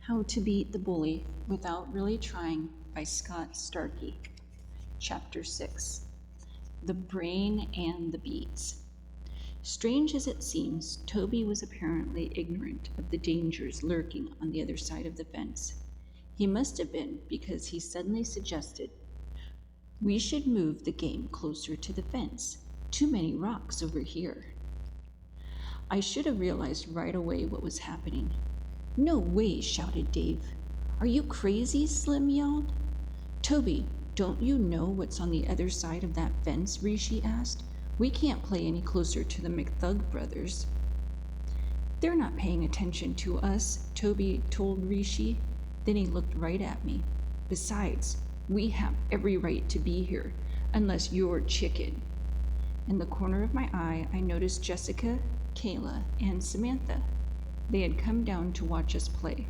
How to Beat the Bully Without Really Trying by Scott Starkey. Chapter 6 The Brain and the Beats. Strange as it seems, Toby was apparently ignorant of the dangers lurking on the other side of the fence. He must have been, because he suddenly suggested, "We should move the game closer to the fence. Too many rocks over here." I should have realized right away what was happening. "No way," shouted Dave. "Are you crazy?" Slim yelled. "Toby, don't you know what's on the other side of that fence?" Rishi asked. "We can't play any closer to the McThug brothers." "They're not paying attention to us," Toby told Rishi. Then he looked right at me. "Besides, we have every right to be here, unless you're chicken." In the corner of my eye, I noticed Jessica, Kayla, and Samantha. They had come down to watch us play.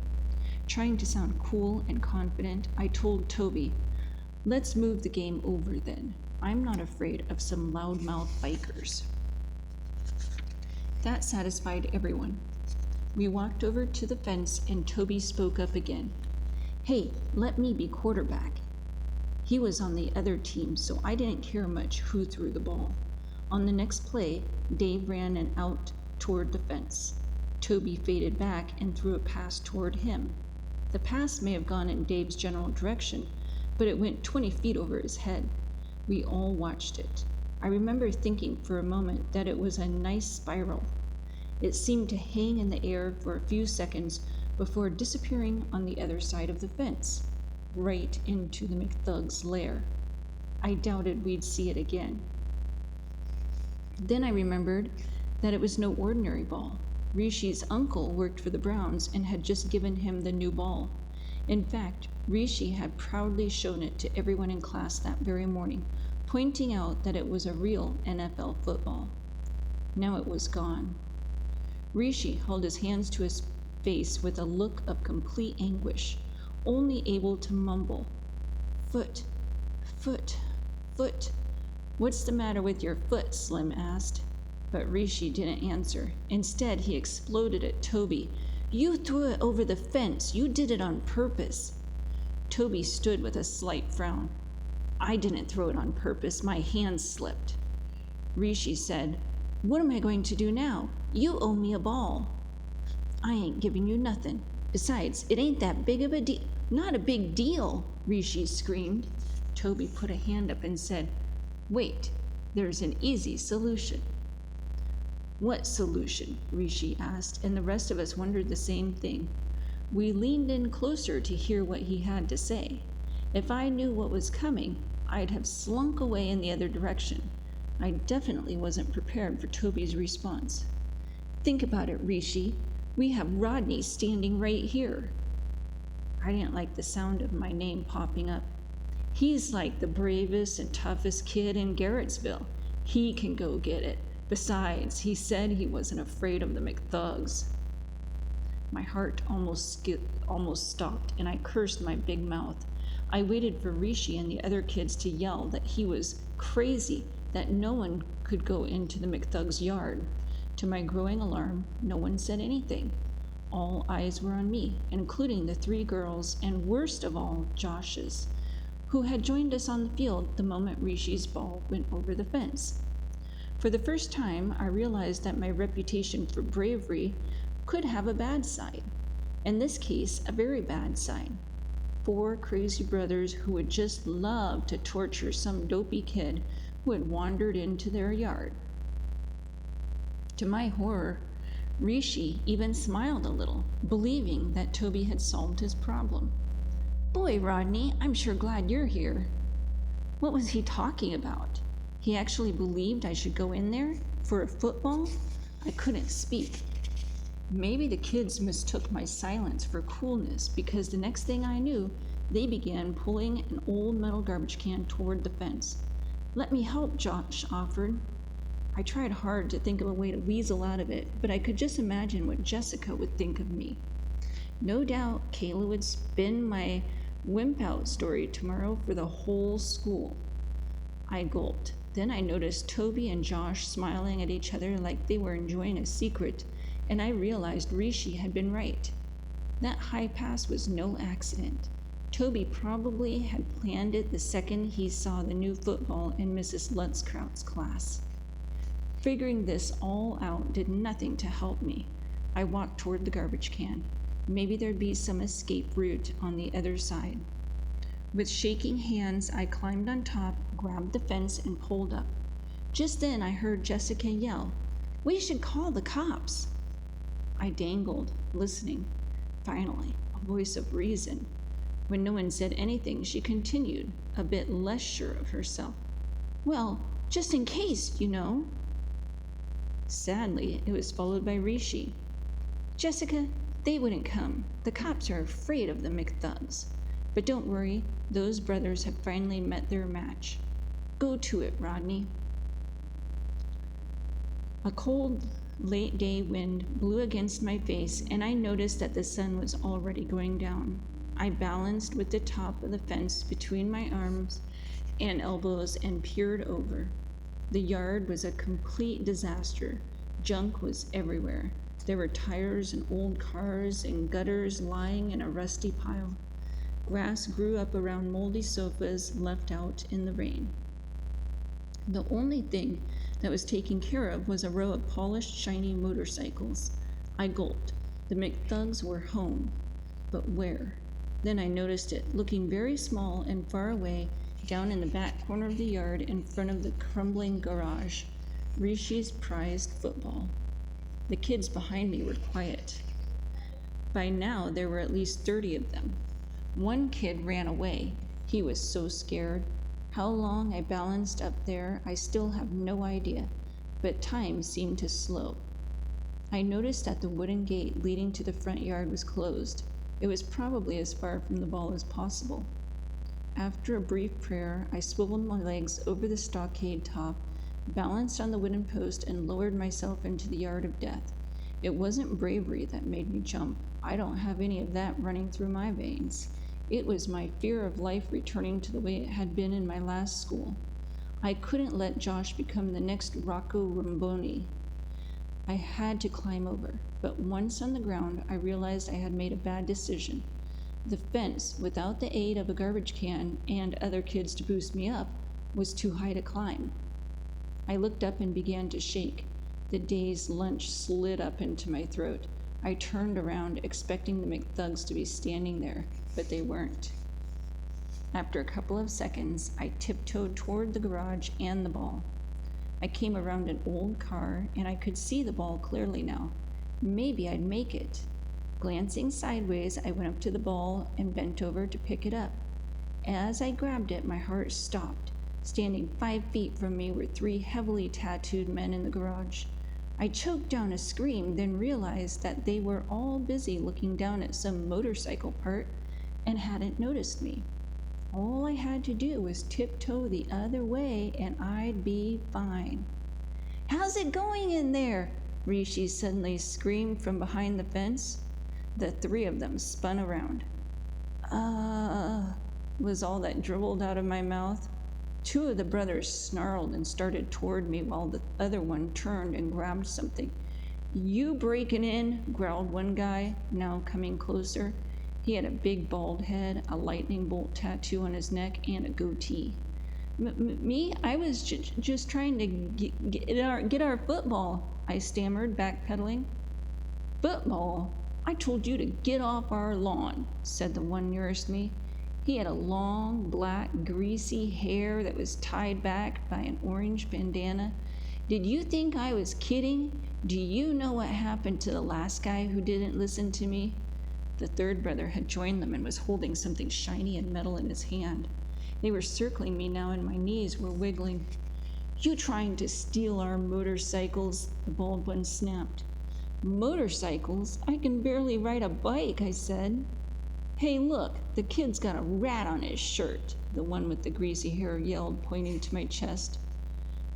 Trying to sound cool and confident, I told Toby, "Let's move the game over then. I'm not afraid of some loudmouth bikers." That satisfied everyone. We walked over to the fence and Toby spoke up again. "Hey, let me be quarterback." He was on the other team, so I didn't care much who threw the ball. On the next play, Dave ran and out toward the fence. Toby faded back and threw a pass toward him. The pass may have gone in Dave's general direction, but it went 20 feet over his head. We all watched it. I remember thinking for a moment that it was a nice spiral. It seemed to hang in the air for a few seconds before disappearing on the other side of the fence, right into the McThug's lair. I doubted we'd see it again. Then I remembered that it was no ordinary ball. Rishi's uncle worked for the Browns and had just given him the new ball. In fact, Rishi had proudly shown it to everyone in class that very morning, pointing out that it was a real NFL football. Now it was gone. Rishi held his hands to his face with a look of complete anguish, only able to mumble, "Foot, foot, foot." "What's the matter with your foot?" Slim asked. But Rishi didn't answer. Instead, he exploded at Toby. "You threw it over the fence. You did it on purpose." Toby stood with a slight frown. "I didn't throw it on purpose. My hand slipped." Rishi said, "What am I going to do now? You owe me a ball." "I ain't giving you nothing. Besides, it ain't that big of a deal." "Not a big deal," Rishi screamed. Toby put a hand up and said, "Wait, there's an easy solution." "What solution?" Rishi asked, and the rest of us wondered the same thing. We leaned in closer to hear what he had to say. If I knew what was coming, I'd have slunk away in the other direction. I definitely wasn't prepared for Toby's response. "Think about it, Rishi. We have Rodney standing right here." I didn't like the sound of my name popping up. "He's like the bravest and toughest kid in Garrettsville. He can go get it. Besides, he said he wasn't afraid of the McThugs." My heart almost stopped, and I cursed my big mouth. I waited for Rishi and the other kids to yell that he was crazy, that no one could go into the McThugs' yard. To my growing alarm, no one said anything. All eyes were on me, including the 3 girls, and worst of all, Josh's, who had joined us on the field the moment Rishi's ball went over the fence. For the first time, I realized that my reputation for bravery could have a bad side. In this case, a very bad side. 4 crazy brothers who would just love to torture some dopey kid who had wandered into their yard. To my horror, Rishi even smiled a little, believing that Toby had solved his problem. "Boy, Rodney, I'm sure glad you're here." What was he talking about? He actually believed I should go in there for a football? I couldn't speak. Maybe the kids mistook my silence for coolness, because the next thing I knew, they began pulling an old metal garbage can toward the fence. "Let me help," Josh offered. I tried hard to think of a way to weasel out of it, but I could just imagine what Jessica would think of me. No doubt Kayla would spin my wimp out story tomorrow for the whole school. I gulped. Then I noticed Toby and Josh smiling at each other like they were enjoying a secret, and I realized Rishi had been right. That high pass was no accident. Toby probably had planned it the second he saw the new football in Mrs. Lutzkraut's class. Figuring this all out did nothing to help me. I walked toward the garbage can. Maybe there'd be some escape route on the other side. With shaking hands, I climbed on top, grabbed the fence, and pulled up. Just then I heard Jessica yell, "We should call the cops!" I dangled, listening. Finally, a voice of reason. When no one said anything, she continued, a bit less sure of herself. "Well, just in case, you know." Sadly, it was followed by Rishi. "Jessica, they wouldn't come. The cops are afraid of the McThugs. But don't worry, those brothers have finally met their match. Go to it, Rodney." A cold, late day wind blew against my face, and I noticed that the sun was already going down. I balanced with the top of the fence between my arms and elbows and peered over. The yard was a complete disaster. Junk was everywhere. There were tires and old cars and gutters lying in a rusty pile. Grass grew up around moldy sofas left out in the rain. The only thing that was taken care of was a row of polished, shiny motorcycles. I gulped. The McThugs were home. But where? Then I noticed it, looking very small and far away, down in the back corner of the yard in front of the crumbling garage. Rishi's prized football. The kids behind me were quiet. By now, there were at least 30 of them. One kid ran away. He was so scared. How long I balanced up there, I still have no idea, but time seemed to slow. I noticed that the wooden gate leading to the front yard was closed. It was probably as far from the ball as possible. After a brief prayer, I swiveled my legs over the stockade top, balanced on the wooden post, and lowered myself into the yard of death. It wasn't bravery that made me jump. I don't have any of that running through my veins. It was my fear of life returning to the way it had been in my last school. I couldn't let Josh become the next Rocco Ramboni. I had to climb over, but once on the ground, I realized I had made a bad decision. The fence, without the aid of a garbage can and other kids to boost me up, was too high to climb. I looked up and began to shake. The day's lunch slid up into my throat. I turned around, expecting the McThugs to be standing there, but they weren't. After a couple of seconds, I tiptoed toward the garage and the ball. I came around an old car, and I could see the ball clearly now. Maybe I'd make it. Glancing sideways, I went up to the ball and bent over to pick it up. As I grabbed it, my heart stopped. Standing 5 feet from me were 3 heavily tattooed men in the garage. I choked down a scream, then realized that they were all busy looking down at some motorcycle part and hadn't noticed me. All I had to do was tiptoe the other way and I'd be fine. "How's it going in there?" Rishi suddenly screamed from behind the fence. The 3 of them spun around. Was all that dribbled out of my mouth. 2 of the brothers snarled and started toward me while the other one turned and grabbed something. "You breaking in?" growled one guy, now coming closer. He had a big bald head, a lightning bolt tattoo on his neck, and a goatee. Me? I was just trying to get our football," I stammered, backpedaling. "Football? I told you to get off our lawn," said the one nearest me. He had a long, black, greasy hair that was tied back by an orange bandana. "Did you think I was kidding? Do you know what happened to the last guy who didn't listen to me?" The 3rd brother had joined them and was holding something shiny and metal in his hand. They were circling me now and my knees were wiggling. "You trying to steal our motorcycles?" the bald one snapped. "Motorcycles? I can barely ride a bike," I said. "Hey, look, the kid's got a rat on his shirt," the one with the greasy hair yelled, pointing to my chest.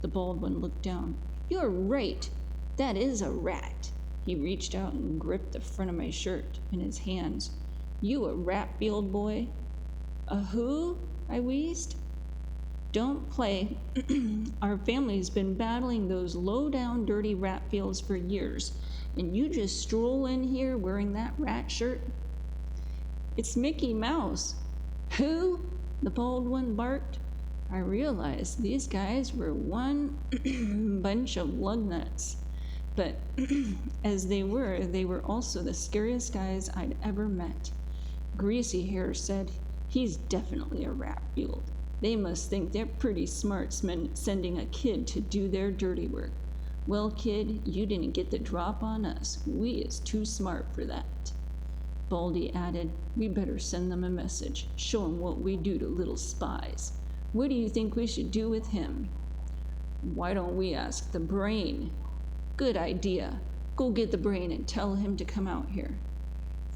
The bald one looked down. "You're right. That is a rat." He reached out and gripped the front of my shirt in his hands. "You a Ratfield boy?" "A who?" I wheezed. "Don't play. Our family's been battling those low-down, dirty Ratfields for years, and you just stroll in here wearing that rat shirt?" It's Mickey Mouse." "Who?" the bald one barked. I realized these guys were one bunch of lug nuts. But as they were also the scariest guys I'd ever met. Greasy Hair said, "He's definitely a Ratfield. They must think they're pretty smart sending a kid to do their dirty work. Well, kid, you didn't get the drop on us. We is too smart for that." Baldy added, "We better send them a message. Show 'em what we do to little spies. What do you think we should do with him?" "Why don't we ask the Brain?" "Good idea. Go get the Brain and tell him to come out here."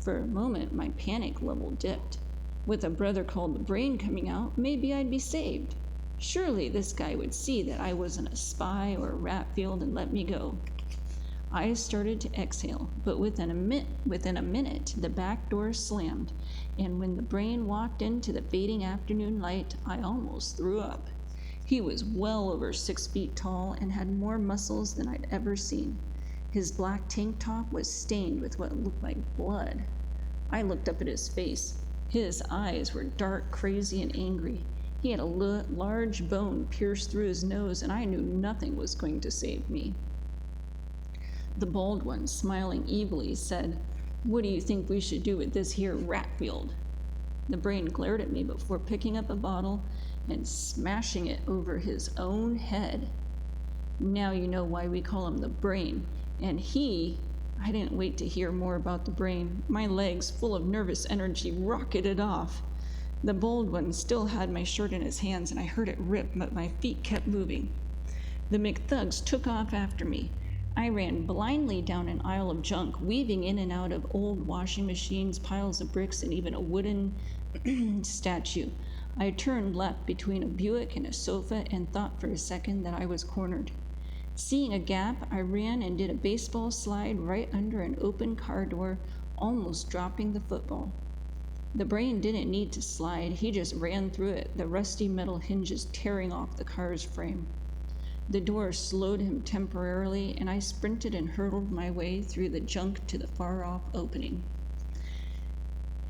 For a moment, my panic level dipped. With a brother called the Brain coming out, maybe I'd be saved. Surely this guy would see that I wasn't a spy or a Ratfield and let me go. I started to exhale, but within a minute, the back door slammed, and when the Brain walked into the fading afternoon light, I almost threw up. He was well over 6 feet tall and had more muscles than I'd ever seen. His black tank top was stained with what looked like blood. I looked up at his face. His eyes were dark, crazy, and angry. He had a large bone pierced through his nose, and I knew nothing was going to save me. The bald one, smiling evilly, said, "What do you think we should do with this here Ratfield?" The Brain glared at me before picking up a bottle and smashing it over his own head. Now you know why we call him the Brain. And I didn't wait to hear more about the Brain. My legs, full of nervous energy, rocketed off. The bald one still had my shirt in his hands, and I heard it rip, but my feet kept moving. The McThugs took off after me. I ran blindly down an aisle of junk, weaving in and out of old washing machines, piles of bricks, and even a wooden statue. I turned left between a Buick and a sofa and thought for a second that I was cornered. Seeing a gap, I ran and did a baseball slide right under an open car door, almost dropping the football. The Brain didn't need to slide, he just ran through it, the rusty metal hinges tearing off the car's frame. The door slowed him temporarily, and I sprinted and hurtled my way through the junk to the far-off opening.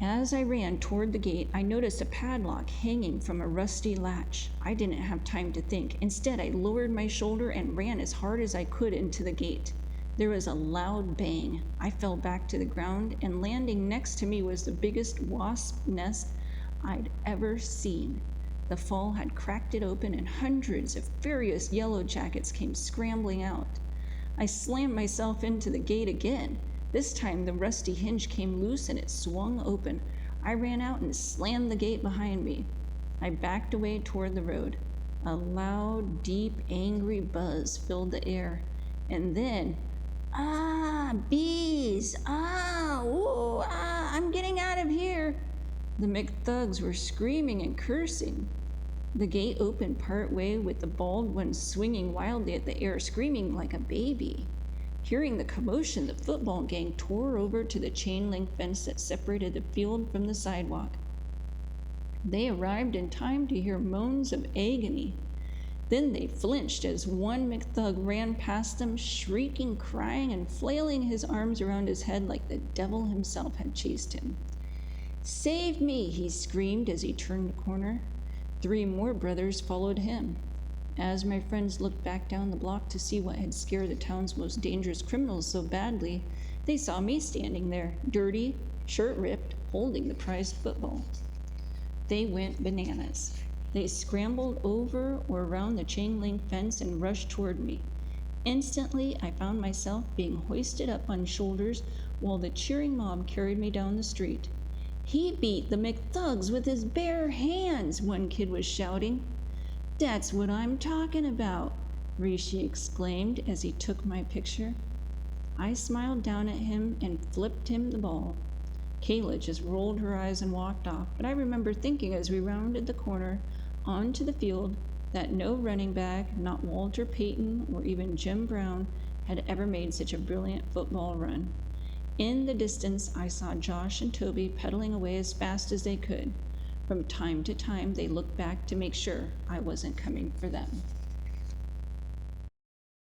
As I ran toward the gate, I noticed a padlock hanging from a rusty latch. I didn't have time to think. Instead, I lowered my shoulder and ran as hard as I could into the gate. There was a loud bang. I fell back to the ground, and landing next to me was the biggest wasp nest I'd ever seen. The fall had cracked it open, and hundreds of furious yellow jackets came scrambling out. I slammed myself into the gate again. This time the rusty hinge came loose and it swung open. I ran out and slammed the gate behind me. I backed away toward the road. A loud, deep, angry buzz filled the air. And then, bees! I'm getting out of here! The McThugs were screaming and cursing. The gate opened part way with the bald one swinging wildly at the air, screaming like a baby. Hearing the commotion, the football gang tore over to the chain-link fence that separated the field from the sidewalk. They arrived in time to hear moans of agony. Then they flinched as one McThug ran past them, shrieking, crying, and flailing his arms around his head like the devil himself had chased him. "Save me!" he screamed as he turned the corner. 3 more brothers followed him. As my friends looked back down the block to see what had scared the town's most dangerous criminals so badly, they saw me standing there, dirty, shirt ripped, holding the prized football. They went bananas. They scrambled over or around the chain-link fence and rushed toward me. Instantly, I found myself being hoisted up on shoulders while the cheering mob carried me down the street. "He beat the McThugs with his bare hands," one kid was shouting. "That's what I'm talking about," Rishi exclaimed as he took my picture. I smiled down at him and flipped him the ball. Kayla just rolled her eyes and walked off, but I remember thinking as we rounded the corner onto the field that no running back, not Walter Payton or even Jim Brown, had ever made such a brilliant football run. In the distance, I saw Josh and Toby pedaling away as fast as they could. From time to time, they looked back to make sure I wasn't coming for them.